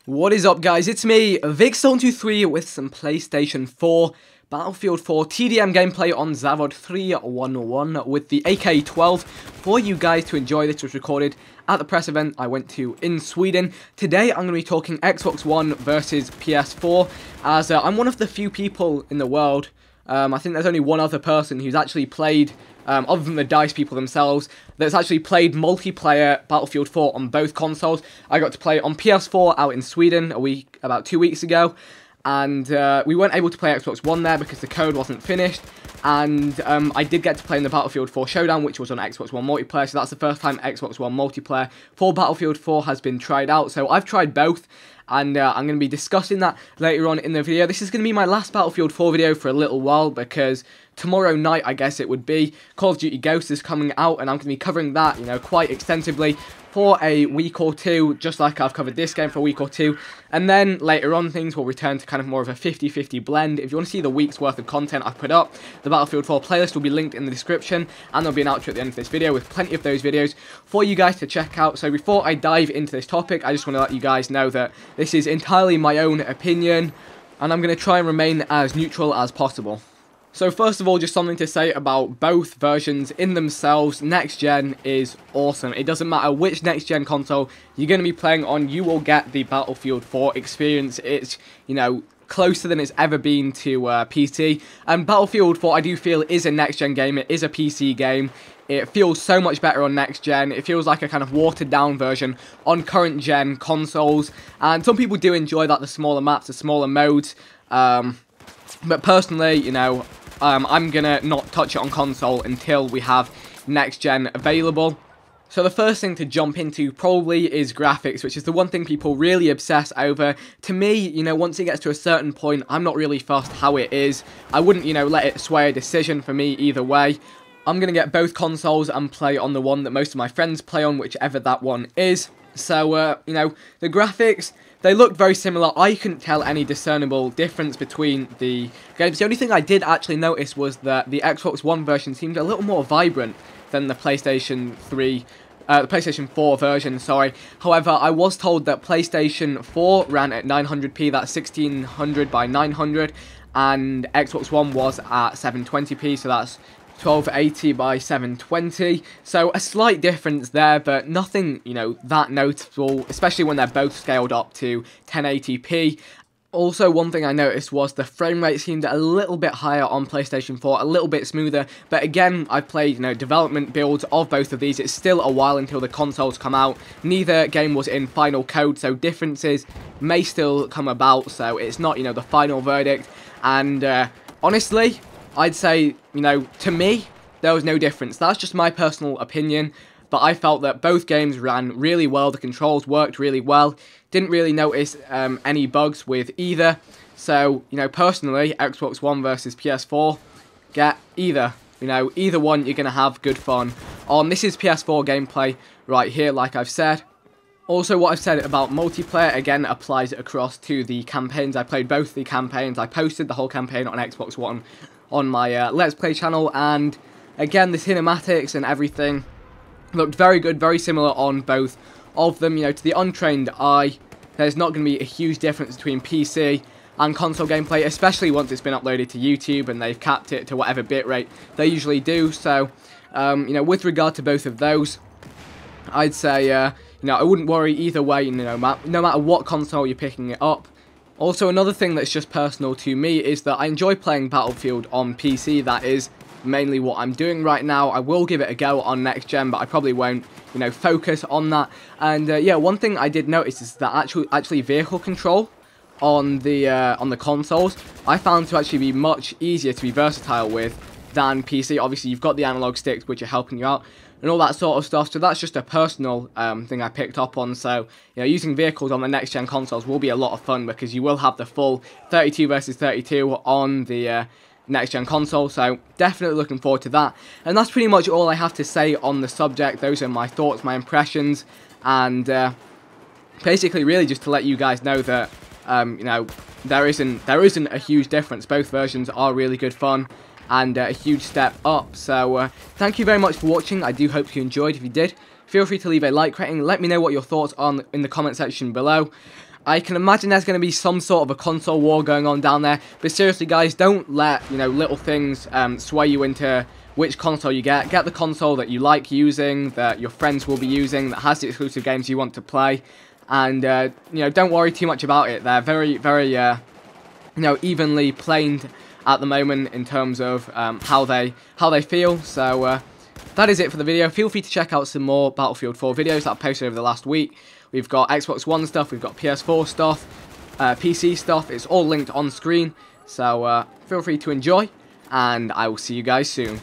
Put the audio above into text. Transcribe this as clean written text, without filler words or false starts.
What is up, guys? It's me, Vic723, with some PlayStation 4 Battlefield 4 TDM gameplay on Zavod 311 with the AK-12 for you guys to enjoy. This was recorded at the press event I went to in Sweden. Today I'm going to be talking Xbox One versus PS4, as I'm one of the few people in the world, I think there's only one other person who's actually played, other than the DICE people themselves, that's actually played multiplayer Battlefield 4 on both consoles. I got to play it on PS4 out in Sweden about 2 weeks ago, and we weren't able to play Xbox One there because the code wasn't finished. And I did get to play in the Battlefield 4 Showdown, which was on Xbox One multiplayer, so that's the first time Xbox One multiplayer for Battlefield 4 has been tried out. So I've tried both, and I'm going to be discussing that later on in the video. This is going to be my last Battlefield 4 video for a little while, because tomorrow night, I guess it would be, Call of Duty Ghosts is coming out, and I'm going to be covering that, quite extensively for a week or two, just like I've covered this game for a week or two. And then later on, things will return to kind of more of a 50-50 blend. If you want to see the week's worth of content I've put up, the Battlefield 4 playlist will be linked in the description, and there'll be an outro at the end of this video with plenty of those videos for you guys to check out. So before I dive into this topic, I just want to let you guys know that this is entirely my own opinion, and I'm going to try and remain as neutral as possible. So first of all, just something to say about both versions in themselves. Next gen is awesome. It doesn't matter which next gen console you're going to be playing on, you will get the Battlefield 4 experience. It's, closer than it's ever been to PC. And Battlefield 4, I do feel, is a next gen game. It is a PC game. It feels so much better on next gen. It feels like a kind of watered down version on current gen consoles. And some people do enjoy that, the smaller maps, the smaller modes. But personally, I'm gonna not touch it on console until we have next gen available. So the first thing to jump into probably is graphics, which is the one thing people really obsess over. To me, once it gets to a certain point, I'm not really fussed how it is. I wouldn't, let it sway a decision for me either way. I'm gonna get both consoles and play on the one that most of my friends play on, whichever that one is. So, the graphics, they look very similar. I couldn't tell any discernible difference between the games. The only thing I did actually notice was that the Xbox One version seemed a little more vibrant than the PlayStation 4 version, sorry. However, I was told that PlayStation 4 ran at 900p, that's 1600 by 900, and Xbox One was at 720p, so that's 1280 by 720, so a slight difference there, but nothing, that noticeable, especially when they're both scaled up to 1080p. Also, one thing I noticed was the frame rate seemed a little bit higher on PlayStation 4, a little bit smoother, but again, I've played, development builds of both of these. It's still a while until the consoles come out. Neither game was in final code, so differences may still come about, so it's not, the final verdict, and honestly, I'd say, to me, there was no difference. That's just my personal opinion, but I felt that both games ran really well, the controls worked really well, didn't really notice any bugs with either. So, personally, Xbox One versus PS4, get either. Either one, you're going to have good fun on. This is PS4 gameplay right here, like I've said. Also, what I've said about multiplayer, again, applies across to the campaigns. I played both the campaigns. I posted the whole campaign on Xbox One on my Let's Play channel, and again, the cinematics and everything looked very good, very similar on both of them. To the untrained eye, there's not going to be a huge difference between PC and console gameplay, especially once it's been uploaded to YouTube and they've capped it to whatever bitrate they usually do. So, with regard to both of those, I'd say, I wouldn't worry either way, no matter what console you're picking it up. Also, another thing that's just personal to me is that I enjoy playing Battlefield on PC. That is mainly what I'm doing right now. I will give it a go on next gen, but I probably won't, focus on that. And yeah, one thing I did notice is that actually vehicle control on the consoles, I found to actually be much easier to be versatile with than PC. Obviously, you've got the analog sticks, which are helping you out, and all that sort of stuff, so that's just a personal thing I picked up on. So, using vehicles on the next-gen consoles will be a lot of fun, because you will have the full 32 versus 32 on the next-gen console, so definitely looking forward to that. And that's pretty much all I have to say on the subject. Those are my thoughts, my impressions, and basically really just to let you guys know that, there isn't a huge difference. Both versions are really good fun, and a huge step up. So thank you very much for watching. I do hope you enjoyed. If you did, feel free to leave a like rating. Let me know what your thoughts are in the comment section below. I can imagine there's going to be some sort of a console war going on down there. But seriously, guys, don't let, little things sway you into which console you get. Get the console that you like using, that your friends will be using, that has the exclusive games you want to play. And, don't worry too much about it. They're very, very, evenly planed at the moment in terms of how they feel. So, that is it for the video. Feel free to check out some more Battlefield 4 videos that I've posted over the last week. We've got Xbox One stuff, we've got PS4 stuff, PC stuff. It's all linked on screen. So feel free to enjoy, and I will see you guys soon.